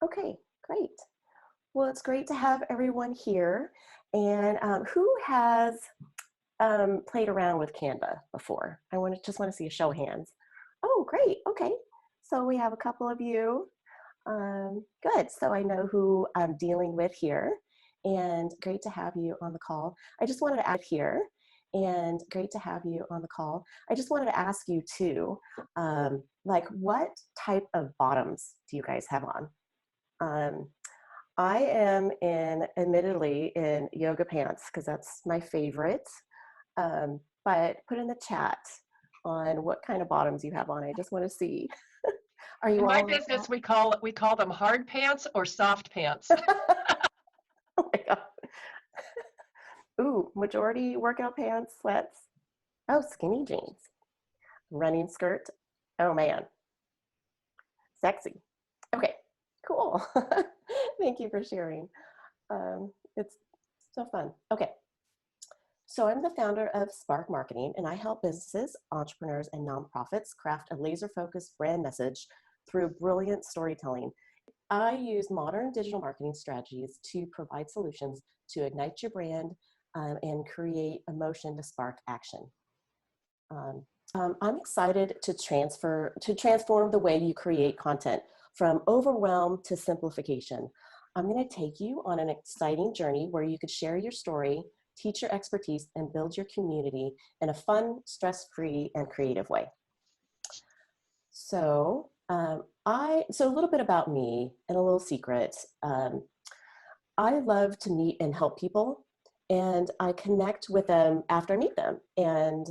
Okay, great. Well, it's great to have everyone here. And who has played around with Canva before? Just want to see a show of hands. Oh, great. Okay. So we have a couple of you. Good. So I know who I'm dealing with here. And great to have you on the call. I just wanted to add here. And great to have you on the call. I just wanted to ask you too, like what type of bottoms do you guys have on? I am admittedly in yoga pants because that's my favorite. But put in the chat on what kind of bottoms you have on. I just want to see. Are you In my all business, we call them hard pants or soft pants. Oh my God. Ooh, majority workout pants, sweats. Oh, skinny jeans. Running skirt. Oh man. Sexy. Okay, cool. Thank you for sharing. It's so fun. Okay. So I'm the founder of Sparq Marketing, and I help businesses, entrepreneurs, and nonprofits craft a laser-focused brand message through brilliant storytelling. I use modern digital marketing strategies to provide solutions to ignite your brand and create emotion to spark action. I'm excited to transform the way you create content from overwhelm to simplification. I'm going to take you on an exciting journey where you could share your story, teach your expertise, and build your community in a fun, stress-free, and creative way. So, so a little bit about me and a little secret. I love to meet and help people, and I connect with them after I meet them, and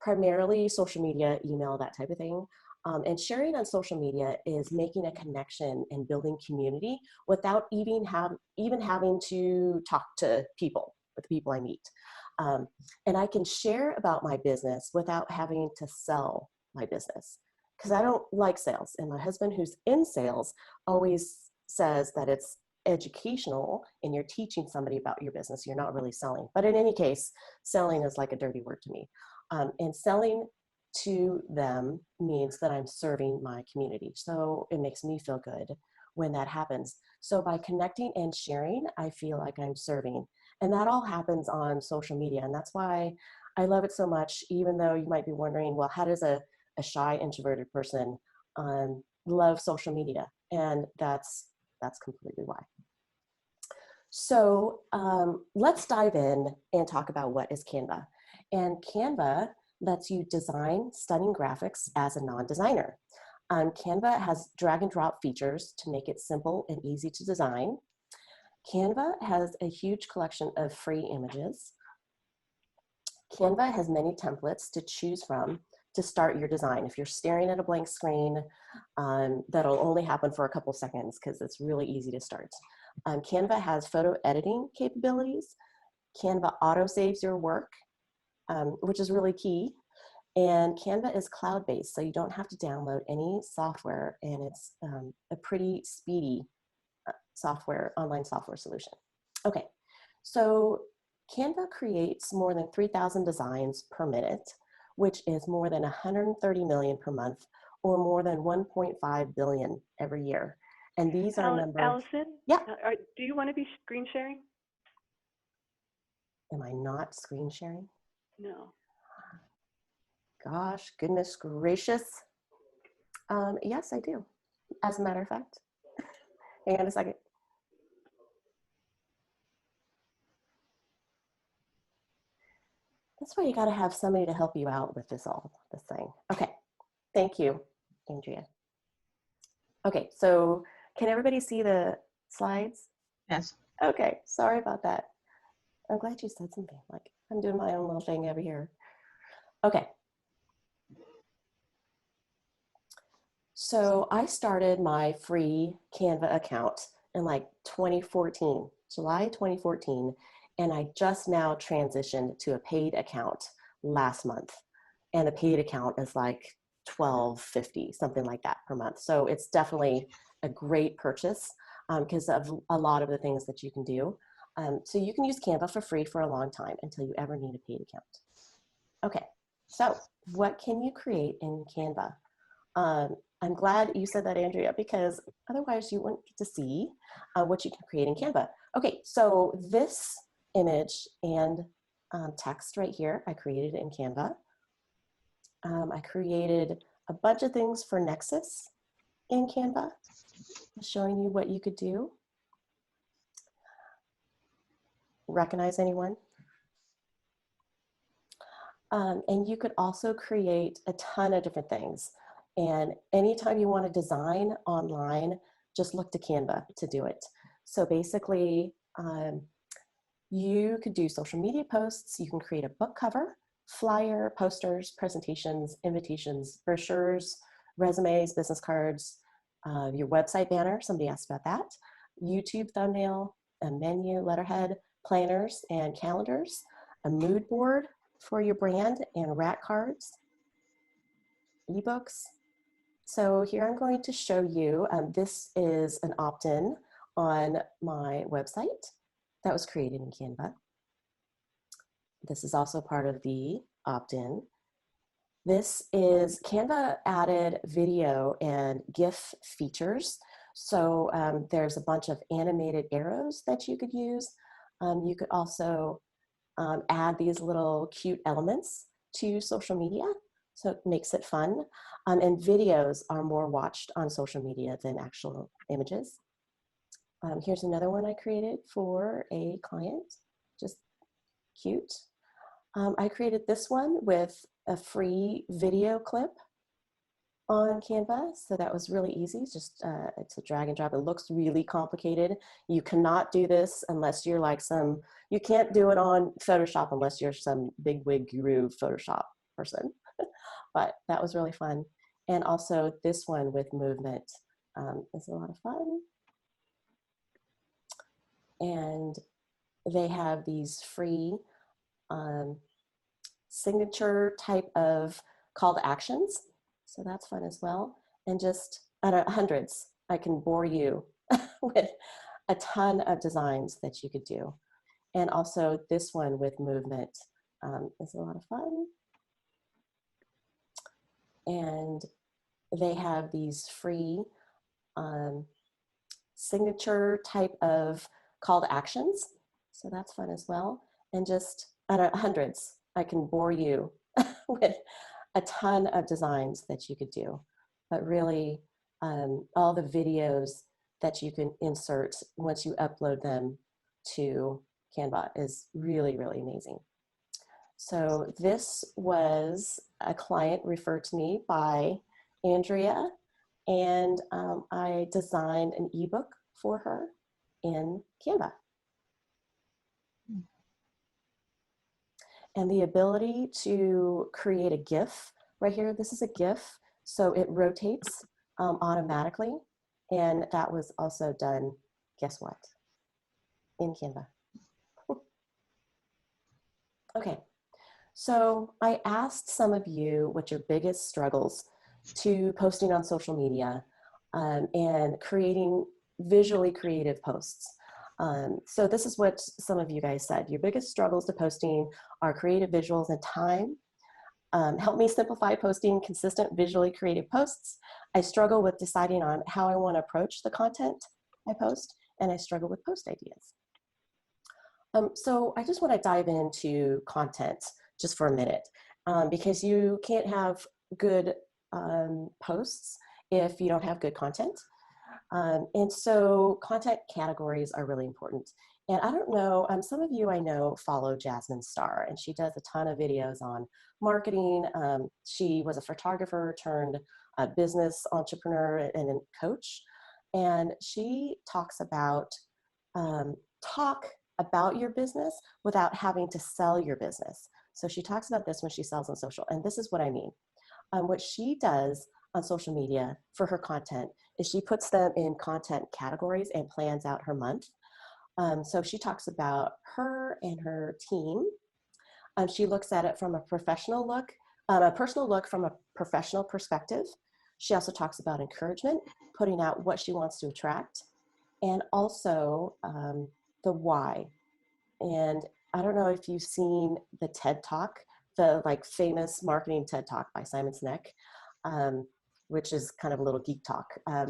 primarily social media, email, that type of thing. And sharing on social media is making a connection and building community without even having to talk to people, with the people I meet. And I can share about my business without having to sell my business, because I don't like sales. And my husband, who's in sales, always says that it's educational and you're teaching somebody about your business. You're not really selling. But in any case, selling is like a dirty word to me. And selling to them means that I'm serving my community. So it makes me feel good when that happens. So by connecting and sharing, I feel like I'm serving. And that all happens on social media. And that's why I love it so much, even though you might be wondering, well, how does a shy, introverted person love social media? And that's completely why. So let's dive in and talk about what is Canva. And Canva lets you design stunning graphics as a non-designer. Canva has drag and drop features to make it simple and easy to design. Canva has a huge collection of free images. Canva has many templates to choose from to start your design. If you're staring at a blank screen, that'll only happen for a couple seconds because it's really easy to start. Canva has photo editing capabilities. Canva auto-saves your work, which is really key. And Canva is cloud-based, so you don't have to download any software, and it's a pretty speedy online software solution. Okay, so Canva creates more than 3,000 designs per minute, which is more than 130 million per month, or more than 1.5 billion every year. And these are numbers. Alison? Yeah. Do you want to be screen sharing? Am I not screen sharing? No. Gosh, goodness gracious. Yes, I do. As a matter of fact. Hang on a second. That's why you got to have somebody to help you out with this thing. Okay, thank you, Andrea. Okay, so can everybody see the slides? Yes. Okay, sorry about that. I'm glad you said something. Like, I'm doing my own little thing over here. Okay. So I started my free Canva account in like 2014, July 2014, and I just now transitioned to a paid account last month. And the paid account is like $12.50, something like that per month. So it's definitely a great purchase because of a lot of the things that you can do. So you can use Canva for free for a long time until you ever need a paid account. Okay, so what can you create in Canva? I'm glad you said that, Andrea, because otherwise you wouldn't get to see what you can create in Canva. Okay, so this image and text right here, I created in Canva. I created a bunch of things for Nexus in Canva, showing you what you could do. Recognize anyone? And you could also create a ton of different things. And anytime you want to design online, just look to Canva to do it. So basically, you could do social media posts. You can create a book cover, flyer, posters, presentations, invitations, brochures, resumes, business cards, your website banner. Somebody asked about that. YouTube thumbnail, a menu, letterhead, planners and calendars, a mood board for your brand, and rat cards, ebooks. So here I'm going to show you, this is an opt-in on my website that was created in Canva. This is also part of the opt-in. This is Canva added video and GIF features. So there's a bunch of animated arrows that you could use. You could also add these little cute elements to social media. So it makes it fun. And videos are more watched on social media than actual images. Here's another one I created for a client, just cute. I created this one with a free video clip on Canva. So that was really easy. It's a drag and drop. It looks really complicated. You cannot do this unless you're like you can't do it on Photoshop unless you're some big wig guru Photoshop person. But that was really fun. And also this one with movement is a lot of fun. And they have these free signature type of call to actions. So that's fun as well. And just hundreds, I can bore you with a ton of designs that you could do. And also this one with movement is a lot of fun. And they have these free signature type of call to actions. So that's fun as well. And just hundreds, I can bore you with a ton of designs that you could do. But really, all the videos that you can insert once you upload them to Canva is really, really amazing. So this was a client referred to me by Andrea, and I designed an ebook for her in Canva. And the ability to create a GIF right here, this is a GIF, so it rotates automatically. And that was also done, guess what? In Canva. Okay, so I asked some of you what your biggest struggles to posting on social media and creating visually creative posts. So this is what some of you guys said. Your biggest struggles to posting are creative visuals and time. Help me simplify posting consistent visually creative posts. I struggle with deciding on how I want to approach the content I post, and I struggle with post ideas. So I just want to dive into content just for a minute, because you can't have good posts if you don't have good content. And so content categories are really important. And I don't know, some of you I know follow Jasmine Star, and she does a ton of videos on marketing. She was a photographer turned business entrepreneur and a coach. And she talks about talk about your business without having to sell your business. So she talks about this when she sells on social. And this is what I mean. What she does on social media for her content is she puts them in content categories and plans out her month. So she talks about her and her team. She looks at it from a professional look, a personal look from a professional perspective. She also talks about encouragement, putting out what she wants to attract, and also the why. And I don't know if you've seen the TED Talk, the like famous marketing TED Talk by Simon Sinek. which is kind of a little geek talk.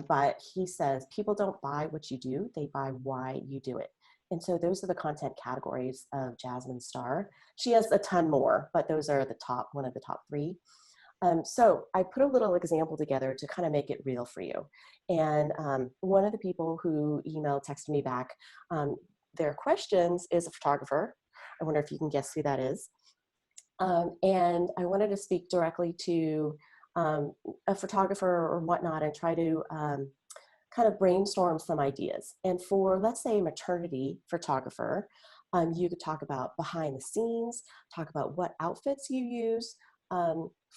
But he says, people don't buy what you do, they buy why you do it. And so those are the content categories of Jasmine Star. She has a ton more, but those are the top, one of the top three. So I put a little example together to kind of make it real for you. And one of the people who texted me back, their questions is a photographer. I wonder if you can guess who that is. And I wanted to speak directly to a photographer or whatnot and try to kind of brainstorm some ideas. And for, let's say, a maternity photographer, you could talk about behind the scenes, talk about what outfits you use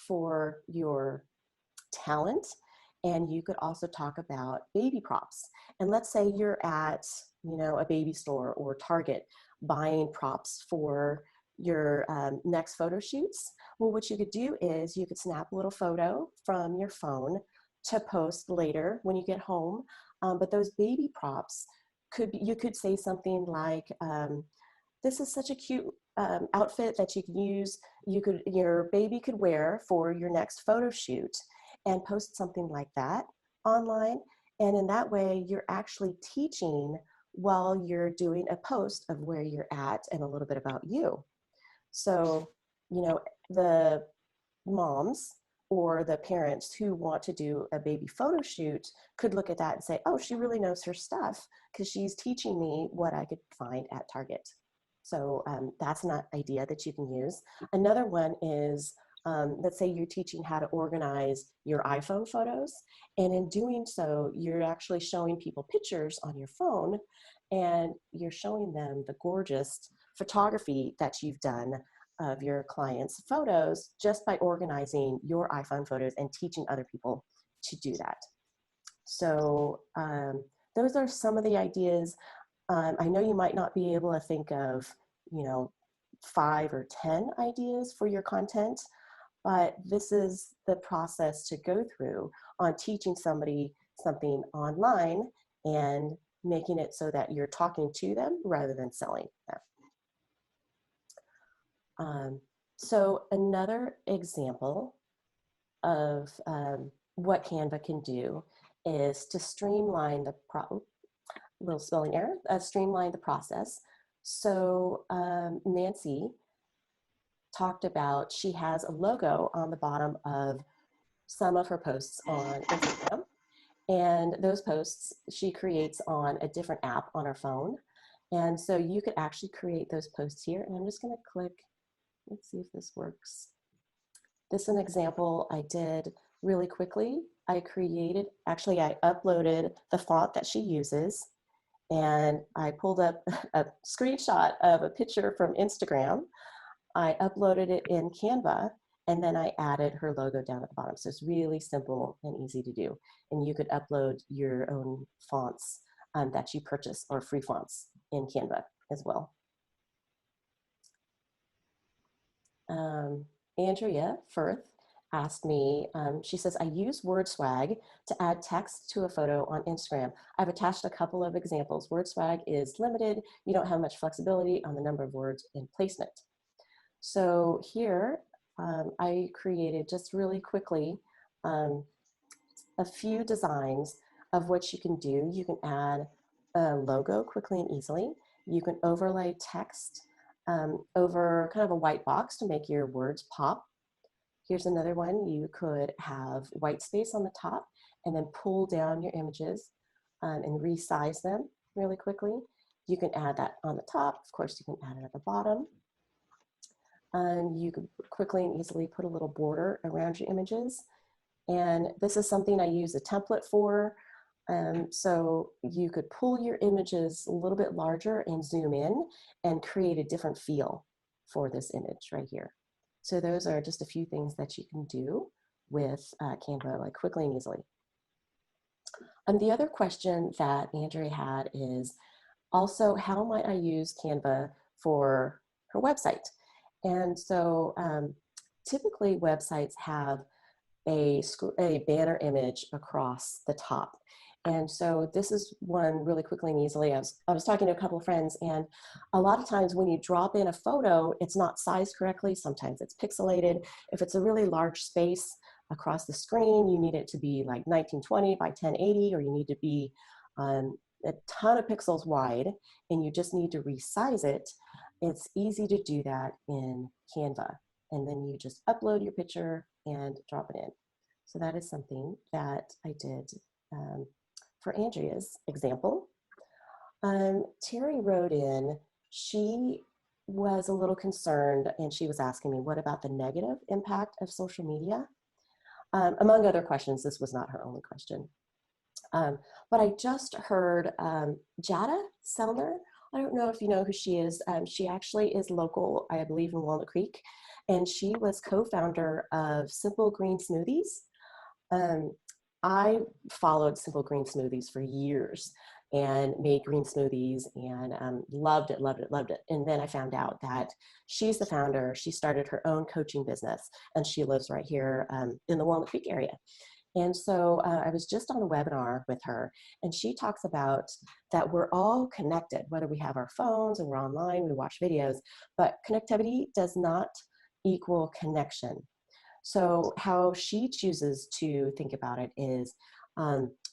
for your talent. And you could also talk about baby props. And let's say you're at, a baby store or Target buying props for your next photo shoots. Well, what you could do is you could snap a little photo from your phone to post later when you get home. But those baby props you could say something like, this is such a cute outfit that you can use, your baby could wear for your next photo shoot, and post something like that online. And in that way, you're actually teaching while you're doing a post of where you're at and a little bit about you. So, the moms or the parents who want to do a baby photo shoot could look at that and say, oh, she really knows her stuff because she's teaching me what I could find at Target. So that's an idea that you can use. Another one is, let's say you're teaching how to organize your iPhone photos. And in doing so, you're actually showing people pictures on your phone and you're showing them the gorgeous photography that you've done of your clients' photos just by organizing your iPhone photos and teaching other people to do that. So those are some of the ideas. I know you might not be able to think of, 5 or 10 ideas for your content, but this is the process to go through on teaching somebody something online and making it so that you're talking to them rather than selling them. So another example of what Canva can do is to streamline little spelling error, streamline the process. So Nancy talked about, she has a logo on the bottom of some of her posts on Instagram. And those posts she creates on a different app on her phone. And so you could actually create those posts here. And I'm just going to click. Let's see if this works. This is an example I did really quickly. I uploaded the font that she uses, and I pulled up a screenshot of a picture from Instagram. I uploaded it in Canva, and then I added her logo down at the bottom. So it's really simple and easy to do. And you could upload your own fonts that you purchase, or free fonts in Canva as well. Andrea Firth asked me, she says, I use WordSwag to add text to a photo on Instagram. I've attached a couple of examples. WordSwag is limited. You don't have much flexibility on the number of words in placement. So here, I created just really quickly a few designs of what you can do. You can add a logo quickly and easily. You can overlay text over kind of a white box to make your words pop. Here's another one. You could have white space on the top and then pull down your images and resize them really quickly. You can add that on the top. Of course, you can add it at the bottom. You could quickly and easily put a little border around your images. And this is something I use a template for. So you could pull your images a little bit larger and zoom in and create a different feel for this image right here. So those are just a few things that you can do with Canva, like quickly and easily. The other question that Andrea had is also, how might I use Canva for her website? And so typically websites have a banner image across the top. And so this is one really quickly and easily. I was talking to a couple of friends, and a lot of times when you drop in a photo, it's not sized correctly. Sometimes it's pixelated. If it's a really large space, across the screen, you need it to be like 1920 by 1080, or you need to be a ton of pixels wide, and you just need to resize it, it's easy to do that in Canva. And then you just upload your picture and drop it in. So that is something that I did for Andrea's example. Terry wrote in, she was a little concerned, and she was asking me, what about the negative impact of social media? Among other questions, this was not her only question. But I just heard Jada Selner. I don't know if you know who she is. She actually is local, I believe, in Walnut Creek, and she was co-founder of Simple Green Smoothies. I followed Simple Green Smoothies for years and made green smoothies and loved it, loved it, loved it. And then I found out that she's the founder. She started her own coaching business, and she lives right here in the Walnut Creek area. And so I was just on a webinar with her, and she talks about that we're all connected, whether we have our phones and we're online, we watch videos, but connectivity does not equal connection. So how she chooses to think about it is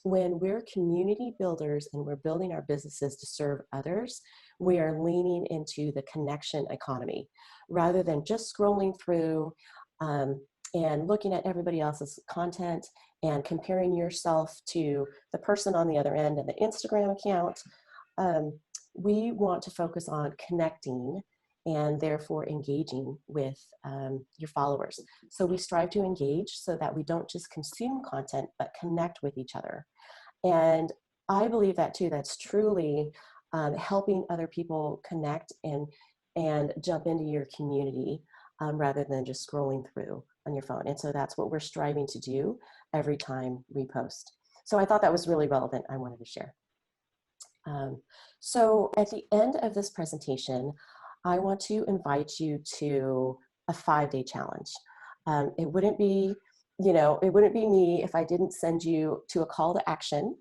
when we're community builders and we're building our businesses to serve others, we are leaning into the connection economy rather than just scrolling through and looking at everybody else's content and comparing yourself to the person on the other end and the Instagram account. We want to focus on connecting and therefore engaging with your followers. So we strive to engage so that we don't just consume content, but connect with each other. And I believe that too, that's truly helping other people connect and jump into your community rather than just scrolling through on your phone. And so that's what we're striving to do every time we post. So I thought that was really relevant. I wanted to share. So at the end of this presentation, I want to invite you to a 5-day challenge. It wouldn't be, it wouldn't be me if I didn't send you to a call to action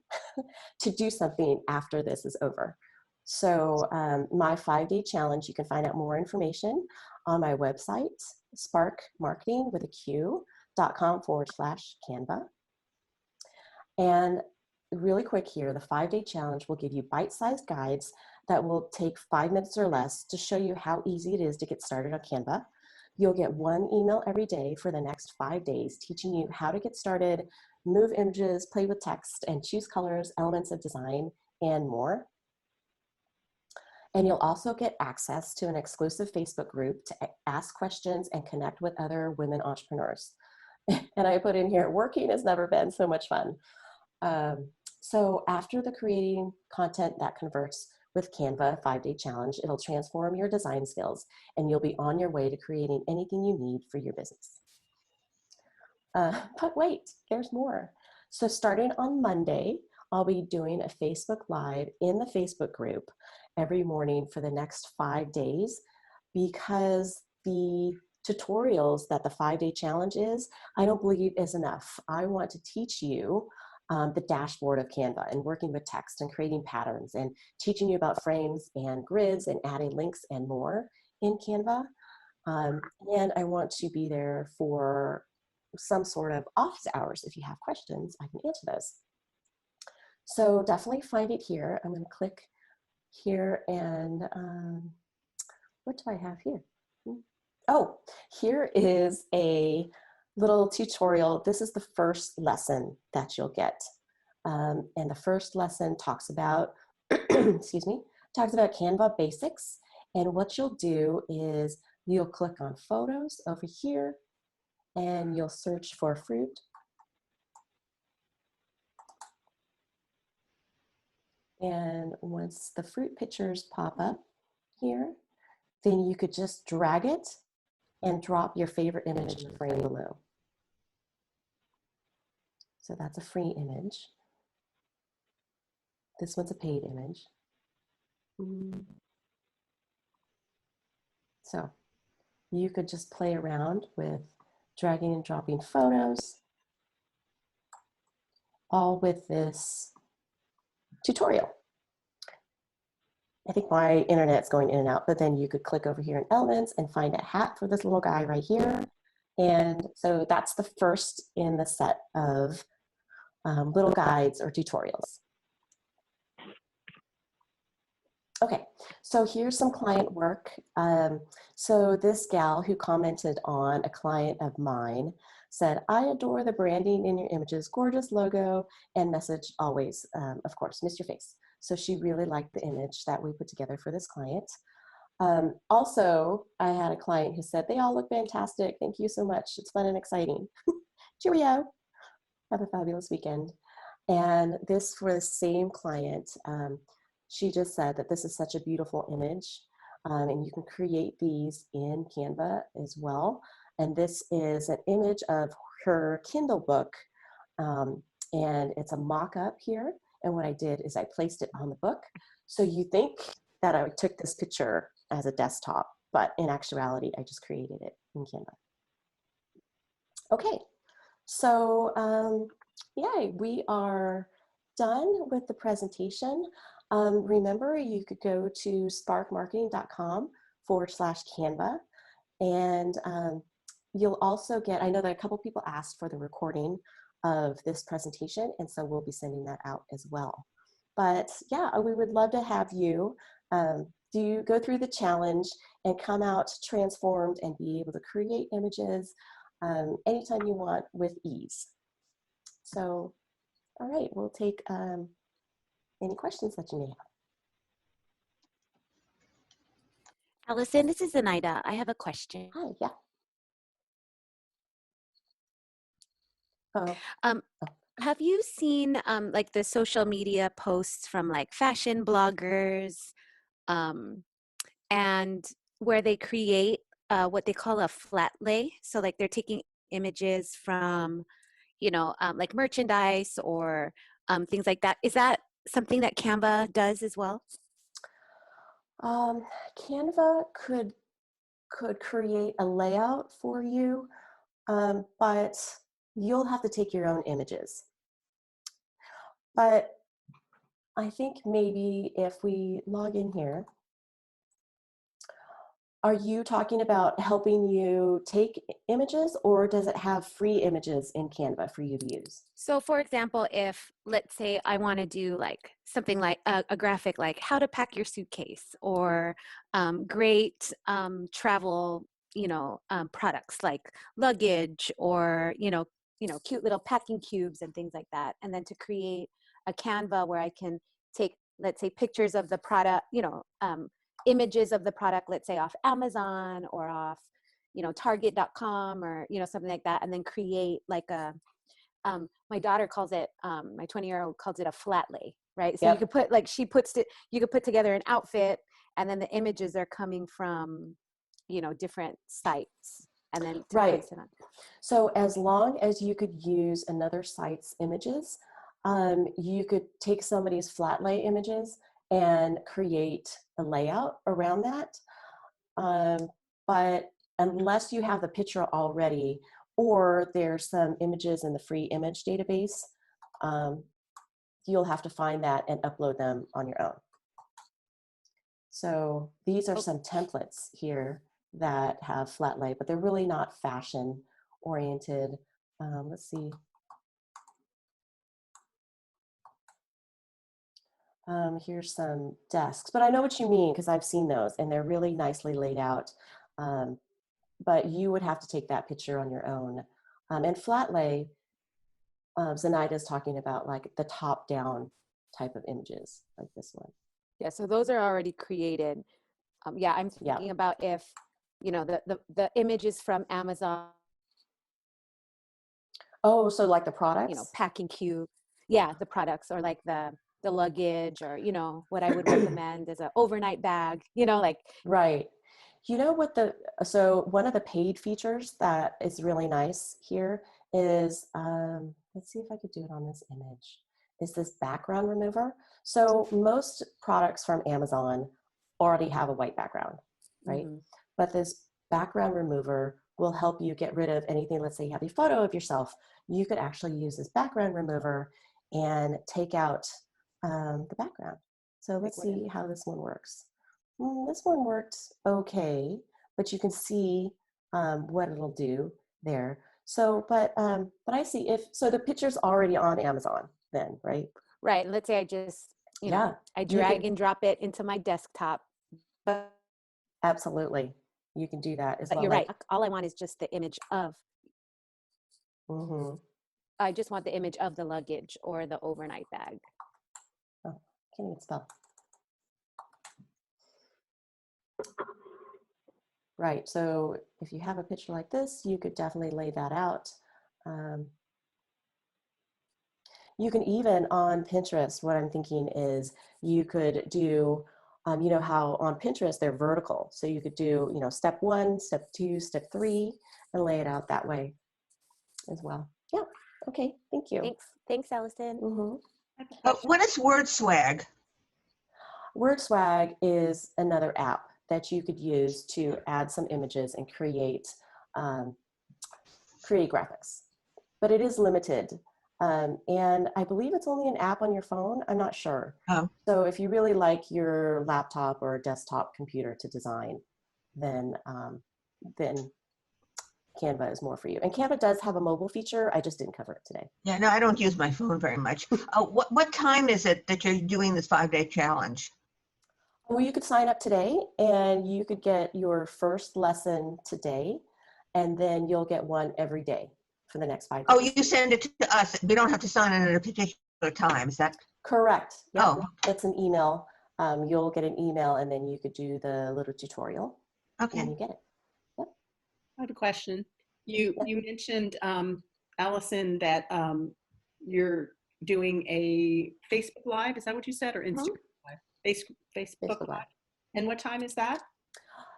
to do something after this is over. So my 5-day challenge, you can find out more information on my website, sparkmarketing.com/Canva. And really quick here, the 5-day challenge will give you bite-sized guides that will take 5 minutes or less to show you how easy it is to get started on Canva. You'll get 1 email every day for the next 5 days, teaching you how to get started, move images, play with text, and choose colors, elements of design, and more. And you'll also get access to an exclusive Facebook group to ask questions and connect with other women entrepreneurs. And I put in here, working has never been so much fun. So after the creating content that converts with Canva 5-day challenge, it'll transform your design skills and you'll be on your way to creating anything you need for your business. But wait, there's more. So starting on Monday, I'll be doing a Facebook Live in the Facebook group every morning for the next 5 days, because the tutorials that the 5-day challenge is, I don't believe is enough. I want to teach you the dashboard of Canva and working with text and creating patterns and teaching you about frames and grids and adding links and more in Canva. And I want to be there for some sort of office hours. If you have questions, I can answer those. So definitely find it here. I'm going to click here and what do I have here? Oh, here is a little tutorial. This is the first lesson that you'll get. And the first lesson talks about, excuse me, talks about Canva basics. And what you'll do is you'll click on photos over here and you'll search for fruit. And once the fruit pictures pop up here, then you could just drag it and drop your favorite image in the frame below. So that's a free image. This one's a paid image. So you could just play around with dragging and dropping photos, all with this tutorial. I think my internet's going in and out, but then you could click over here in elements and find a hat for this little guy right here. And so that's the first in the set of little guides or tutorials. Okay, so here's some client work. So this gal who commented on a client of mine said, I adore the branding in your images, gorgeous logo and message always, of course, miss your face. So she really liked the image that we put together for this client. Also, I had a client who said, they all look fantastic. Thank you so much. It's fun and exciting. Cheerio. Have a fabulous weekend. And this for the same client, she just said that this is such a beautiful image, and you can create these in Canva as well. And this is an image of her Kindle book, and it's a mock-up here. And what I did is I placed it on the book. So you think that I took this picture as a desktop, but in actuality, I just created it in Canva. Okay, so yay, we are done with the presentation. Remember, you could go to sparkmarketing.com/Canva, and you'll also get, I know that a couple people asked for the recording of this presentation, and so we'll be sending that out as well. But yeah, we would love to have you go through the challenge and come out transformed and be able to create images anytime you want with ease. So, all right, we'll take any questions that you may have. Alison, this is Zenaida. I have a question. Hi, yeah. Oh. Have you seen like the social media posts from like fashion bloggers and where they create what they call a flat lay? So like they're taking images from, you know, like merchandise or things like that. Is that something that Canva does as well? Canva could create a layout for you, but you'll have to take your own images. But I think maybe if we log in here, are you talking about helping you take images, or does it have free images in Canva for you to use? So for example, if let's say I want to do like something like a graphic like how to pack your suitcase or great travel, you know, products like luggage or, cute little packing cubes and things like that. And then to create a Canva where I can take, let's say, pictures of the product, images of the product, let's say off Amazon or off, Target.com or, something like that. And then create like a, my daughter calls it, my 20-year-old calls it a flat lay, right? So Yep. you could put you could put together an outfit and then the images are coming from, different sites and then to Right. place it on. So as long as you could use another site's images, you could take somebody's flat lay images and create a layout around that. But unless you have the picture already, or there's some images in the free image database, you'll have to find that and upload them on your own. So these are some templates here that have flat lay, but they're really not fashion oriented. Let's see. Here's some desks, but I know what you mean because I've seen those and they're really nicely laid out. But you would have to take that picture on your own. And flat lay, Zenaida is talking about like the top down type of images like this one. Yeah, so those are already created. Yeah, I'm thinking about if, the images from Amazon. Oh, so like the products? Packing cube. Yeah, the products or like the luggage or, what I would recommend is an overnight bag, like. Right. You know what so one of the paid features that is really nice here is, let's see if I could do it on this image, is this background remover. So most products from Amazon already have a white background, right? Mm-hmm. But this background remover will help you get rid of anything. Let's say you have a photo of yourself. You could actually use this background remover and take out the background. So let's see how this one works. This one worked okay, but you can see what it'll do. there. So, but I see if, so the picture's already on Amazon then, right? Right. Let's say I just, you know, Yeah, I you drag can, and drop it into my desktop. But absolutely. You can do that as well. you're Like, right. All I want is just the image of, mm-hmm. I just want the image of the luggage or the overnight bag. Oh, can't even spell. Right, so if you have a picture like this, you could definitely lay that out. You can even on Pinterest, what I'm thinking is you could do, you know how on Pinterest they're vertical. So you could do, you know, step 1, step 2, step 3, and lay it out that way as well. Yeah, okay, thank you. Thanks, Allison. Mm-hmm. What is word swag? WordSwag is another app that you could use to add some images and create graphics, but it is limited. And I believe it's only an app on your phone. I'm not sure. Oh. So if you really like your laptop or desktop computer to design, then Canva is more for you. And Canva does have a mobile feature. I just didn't cover it today. Yeah, no, I don't use my phone very much. What time is it that you're doing this 5-day challenge? Well, you could sign up today and you could get your first lesson today, and then you'll get one every day for the next 5 days. Oh, you send it to us. We don't have to sign in at a particular time. Is that? Correct. Yeah, Oh. It's an email. You'll get an email and then you could do the little tutorial. Okay. And you get it. Yep. I have a question. You mentioned, Allison, that you're doing a Facebook Live. Is that what you said, or Instagram Live? Facebook Live. And what time is that?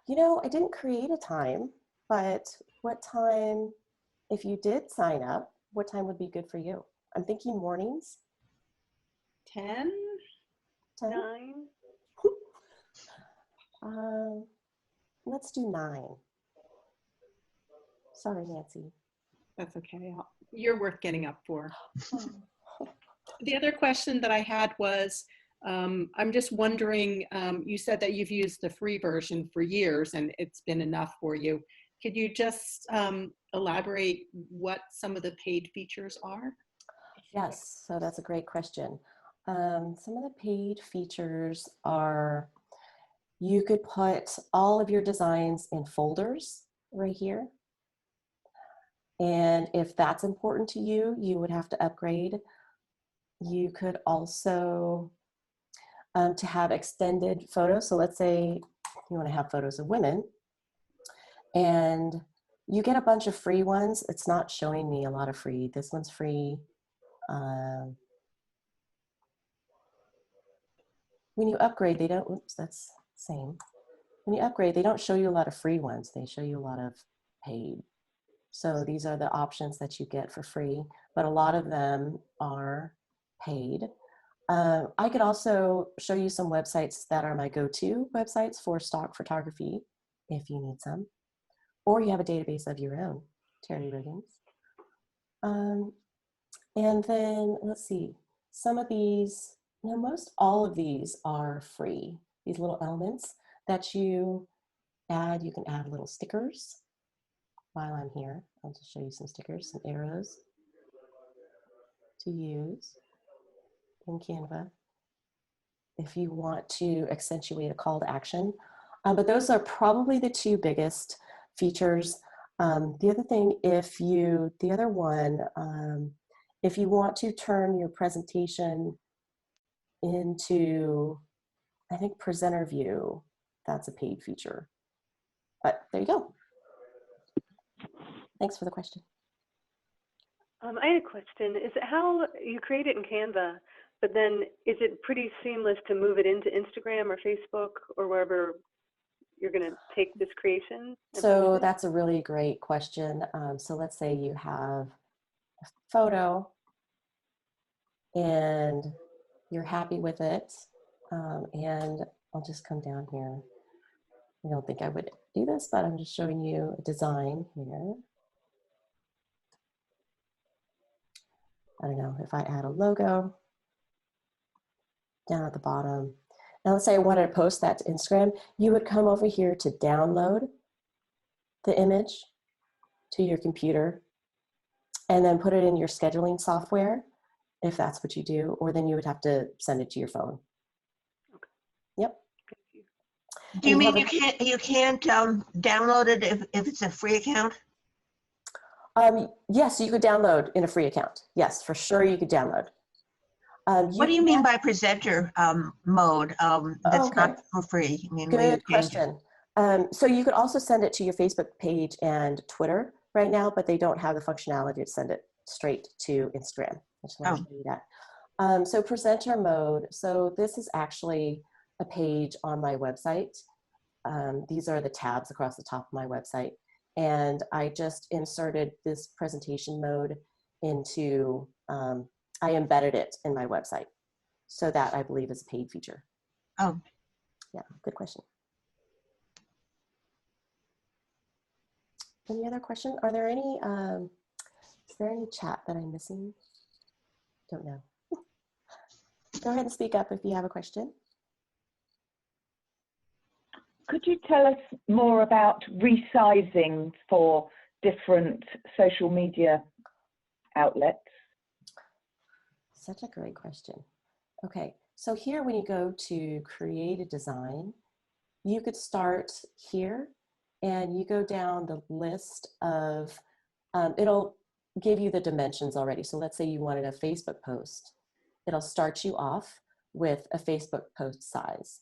You know, I didn't create a time, but what time, if you did sign up, what time would be good for you? I'm thinking mornings. 10? 10? 9? Let's do 9. Sorry, Nancy. That's okay. You're worth getting up for. The other question that I had was, I'm just wondering, you said that you've used the free version for years and it's been enough for you. Could you just elaborate what some of the paid features are? Yes, so that's a great question. Some of the paid features are, you could put all of your designs in folders right here. And if that's important to you, you would have to upgrade. You could also, to have extended photos. So let's say you want to have photos of women and you get a bunch of free ones. It's not showing me a lot of free. This one's free. When you upgrade, they don't, oops, that's the same. When you upgrade, they don't show you a lot of free ones. They show you a lot of paid. So these are the options that you get for free, but a lot of them are paid. I could also show you some websites that are my go-to websites for stock photography, if you need some, or you have a database of your own, Terry Riggins. And then let's see, some of these, you know, most all of these are free. These little elements that you add, you can add little stickers. While I'm here, I'll just show you some stickers, some arrows to use in Canva if you want to accentuate a call to action. But those are probably the two biggest features. The other thing, if you want to turn your presentation into, I think, presenter view, that's a paid feature. But there you go. Thanks for the question. I had a question. Is it how you create it in Canva, but then is it pretty seamless to move it into Instagram or Facebook or wherever you're going to take this creation? So that's a really great question. So let's say you have a photo and you're happy with it. And I'll just come down here. I don't think I would do this, but I'm just showing you a design here. I don't know if I add a logo down at the bottom. Now let's say I wanted to post that to Instagram. You would come over here to download the image to your computer and then put it in your scheduling software, if that's what you do, or then you would have to send it to your phone. Okay. Yep. Thank you. Do you And mean you can't download it if it's a free account? Yes, you could download in a free account. Yes, for sure you could download. What do you mean by presenter mode that's Okay. not for free? I mean, will you Good change it? question. So you could also send it to your Facebook page and Twitter right now, but they don't have the functionality to send it straight to Instagram. I just want to show you that. So presenter mode. So this is actually a page on my website. These are the tabs across the top of my website. And I just inserted this presentation mode into, I embedded it in my website. So that I believe is a paid feature. Oh. Yeah, good question. Any other question? Are there any, is there any chat that I'm missing? Don't know. Go ahead and speak up if you have a question. Could you tell us more about resizing for different social media outlets? Such a great question. Okay, so here when you go to create a design, you could start here and you go down the list of, it'll give you the dimensions already. So let's say you wanted a Facebook post. It'll start you off with a Facebook post size,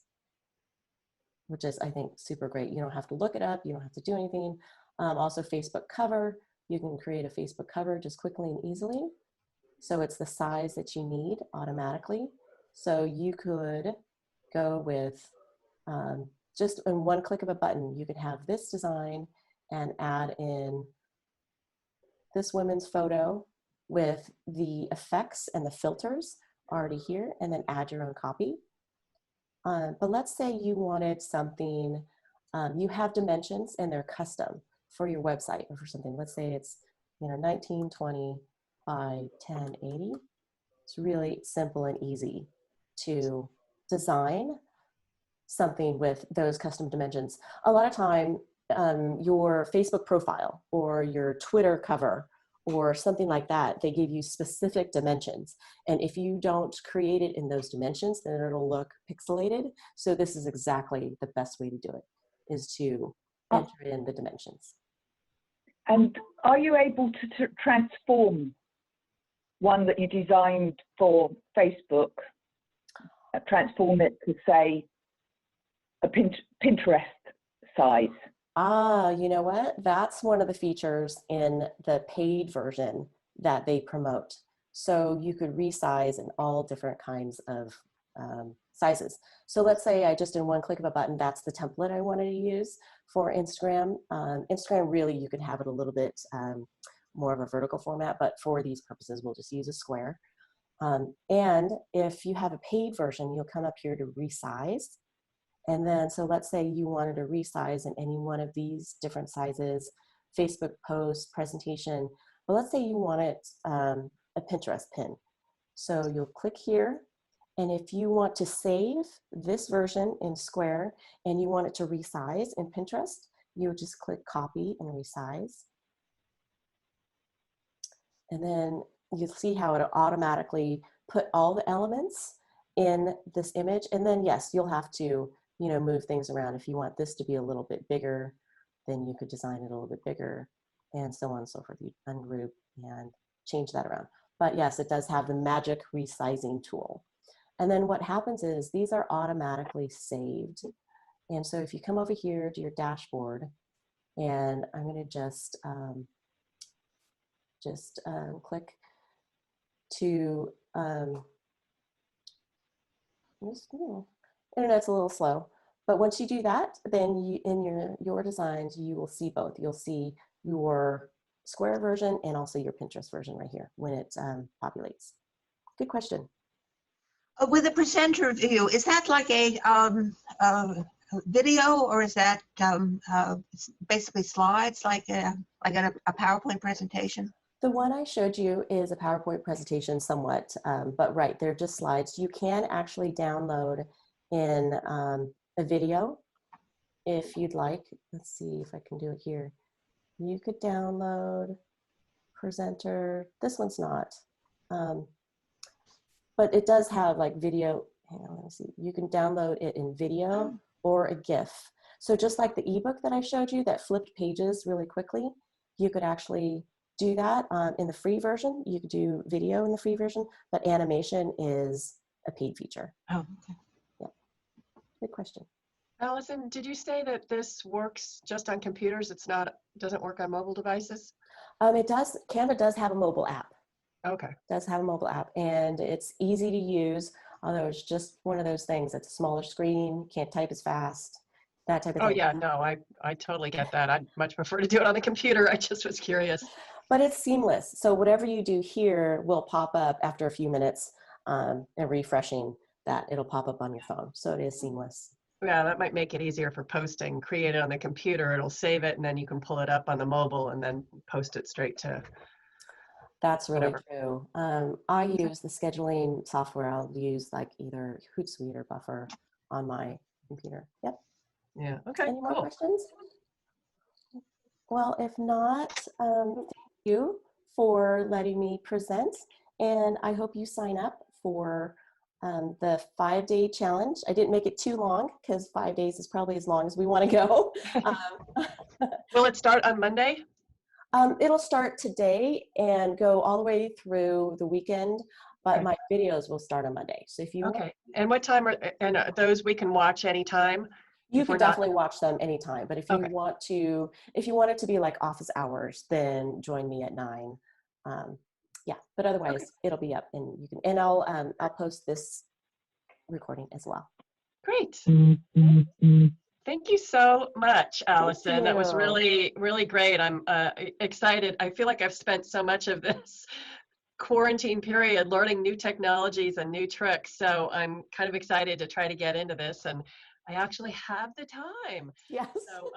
which is, I think, super great. You don't have to look it up. You don't have to do anything. Also Facebook cover. You can create a Facebook cover just quickly and easily. So it's the size that you need automatically. So you could go with just in one click of a button, you could have this design and add in this women's photo with the effects and the filters already here, and then add your own copy. But let's say you wanted something, you have dimensions and they're custom for your website or for something. Let's say it's 1920 by 1080. It's really simple and easy to design something with those custom dimensions. A lot of time, your Facebook profile or your Twitter cover or something like that, they give you specific dimensions. And if you don't create it in those dimensions, then it'll look pixelated. So this is exactly the best way to do it, is to enter in the dimensions. And are you able to transform one that you designed for Facebook, transform it to, say, a Pinterest size? You know what? That's one of the features in the paid version that they promote. So you could resize in all different kinds of sizes. So let's say I just in one click of a button, that's the template I wanted to use for Instagram. Instagram, really, you could have it a little bit more of a vertical format, but for these purposes, we'll just use a square. And if you have a paid version, you'll come up here to resize. And then, so let's say you wanted to resize in any one of these different sizes, Facebook post, presentation, but let's say you wanted a Pinterest pin. So you'll click here, and if you want to save this version in Square and you want it to resize in Pinterest, you would just click copy and resize. And then you'll see how it'll automatically put all the elements in this image. And then yes, you'll have to move things around. If you want this to be a little bit bigger, then you could design it a little bit bigger, and so on and so forth. You ungroup and change that around. But yes, it does have the magic resizing tool. And then what happens is these are automatically saved. And so if you come over here to your dashboard, and I'm going to just click to, internet's a little slow, but once you do that, then you, in your designs, you will see both. You'll see your Square version and also your Pinterest version right here when it populates. Good question. With a presenter view, is that like a video, or is that basically slides, like a PowerPoint presentation? The one I showed you is a PowerPoint presentation somewhat, but right, they're just slides. You can actually download in a video if you'd like. Let's see if I can do it here. You could download presenter. This one's not. But it does have like video. Hang on, let me see. You can download it in video or a GIF. So just like the ebook that I showed you that flipped pages really quickly, you could actually do that in the free version. You could do video in the free version, but animation is a paid feature. Oh, okay. Yeah, good question. Allison, did you say that this works just on computers? Doesn't work on mobile devices? It does. Canva does have a mobile app. Okay. Does have a mobile app, and it's easy to use. Although it's just one of those things. It's a smaller screen. Can't type as fast. That type of Oh thing. yeah, no, I totally get that. I'd much prefer to do it on the computer. I just was curious. But it's seamless. So whatever you do here will pop up after a few minutes and refreshing that. It'll pop up on your phone. So it is seamless. Yeah, that might make it easier for posting. Create it on the computer, it'll save it, and then you can pull it up on the mobile and then post it straight to That's really whatever. true. I use the scheduling software. I'll use like either Hootsuite or Buffer on my computer. Yep. Yeah, okay, Any more cool. questions? Well, if not, thank you for letting me present. And I hope you sign up for the 5-day challenge. I didn't make it too long because 5 days is probably as long as we want to go. Will it start on Monday? It'll start today and go all the way through the weekend, but Okay. my videos will start on Monday. So if you want, Okay, and what time are those we can watch anytime? you If we're can not- definitely watch them anytime. But if you Okay. if you want it to be like office hours, then join me at 9. Yeah, but otherwise it'll be up, and you can. And I'll post this recording as well. Great. Thank you so much, Allison. That was you. really, really great. I'm excited. I feel like I've spent so much of this quarantine period learning new technologies and new tricks. So I'm kind of excited to try to get into this, and I actually have the time. Yes. So